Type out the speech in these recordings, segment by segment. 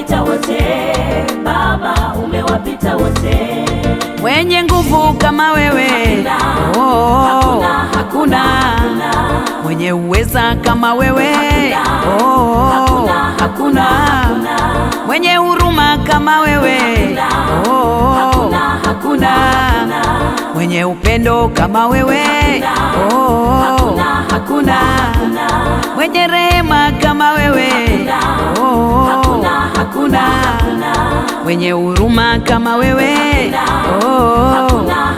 umewapita wote, Baba umewapita wote. Mwenye nguvu kama wewe hakuna. Mwenye uweza kama wewe hakuna. Mwenye huruma kama wewe hakuna. Mwenye upendo kama wewe hakuna. Mwenye rehema kama wewe hakuna. Mwenye huruma kama wewe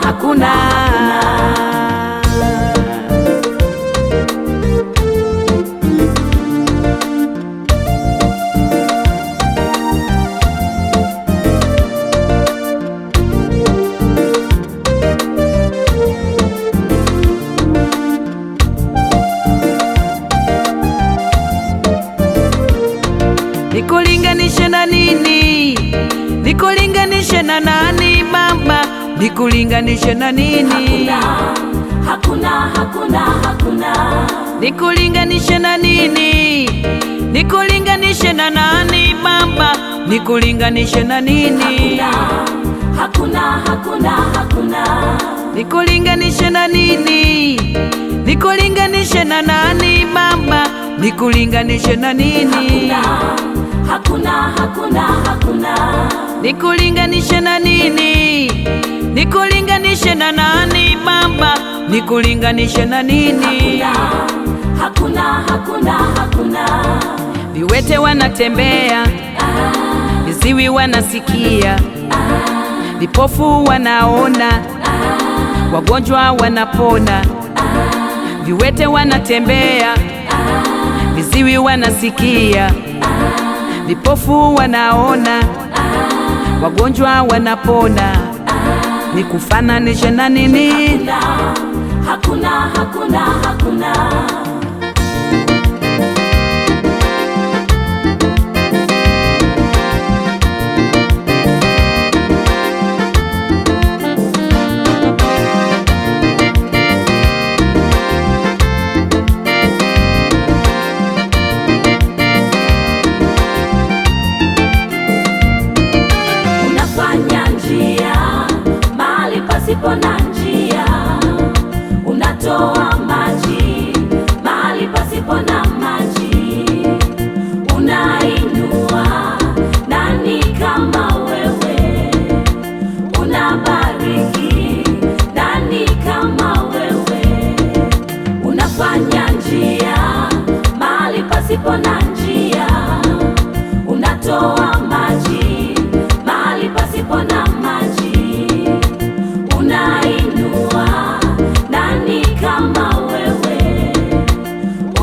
hakuna. Nikulinganishe na nini? Nikulinganishe na nani Baba? Nikulinganishe na nini? Hakuna. Nikulinganishe na nini? Nikulinganishe na nani Baba? Nikulinganishe na nini? Hakuna. Nikulinganishe na nini? Nikulinganishe na nani Baba? Nikulinganishe na nini? Hakuna. Nikulinganishe na nini? Nikulinganishe na nani Baba? Nikulinganishe na nini? Hakuna. Viwete wanatembea, viziwi wanasikia, vipofu wanaona, wagonjwa wanapona. Viwete wanatembea, viziwi wanasikia, vipofu wanaona, wagonjwa wanapona. Nikufananishe na nini? Hakuna. Unafanya njia mahali pasipo na njia, unatoa maji mahali pasipo na maji, unainua nani kama wewe, unabariki nani kama wewe. Unafanya njia mahali pasipo na njia, unatoa maji mahali pasipo na maji, unainua nani kama wewe,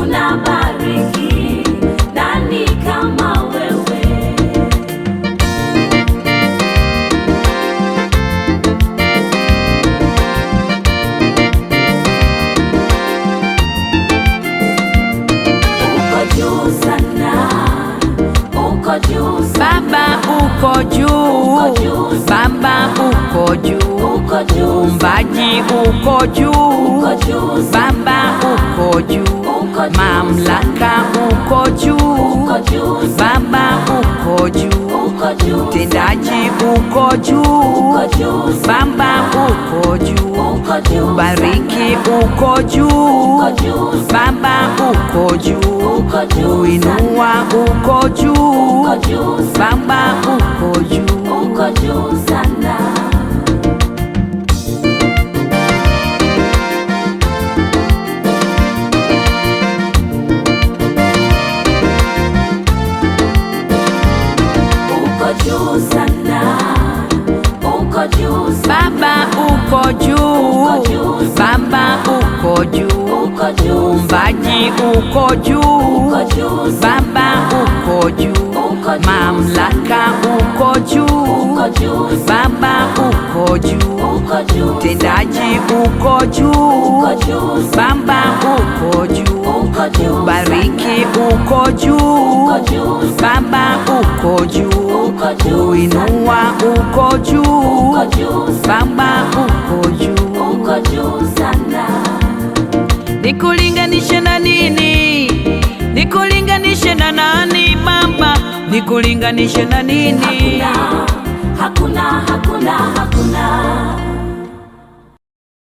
unabariki nani kama wewe. Uko juu sana, uko juu sana. Baba uko juu, Baba uko juu, Muumbaji uko juu, Baba uko juu, mamlaka uko juu, Baba uko juu, utendaji uko juu, Baba uko juu, ubariki uko juu, Baba uko juu, uinua uko juu, Baba uko juu sana. Baba uko juu, Baba uko juu, Muumbaji uko juu, Baba uko juu, mamlaka uko juu, Baba uko juu, utendaji uko juu, Baba uko juu, ubariki uko juu, Baba uko juu, uinua uko juu, Baba uko juu sana. Nikulinganishe na nini? Nikulinganishe na nani Baba? nikulinganishe na nini? Hakuna, hakuna, hakuna, hakuna.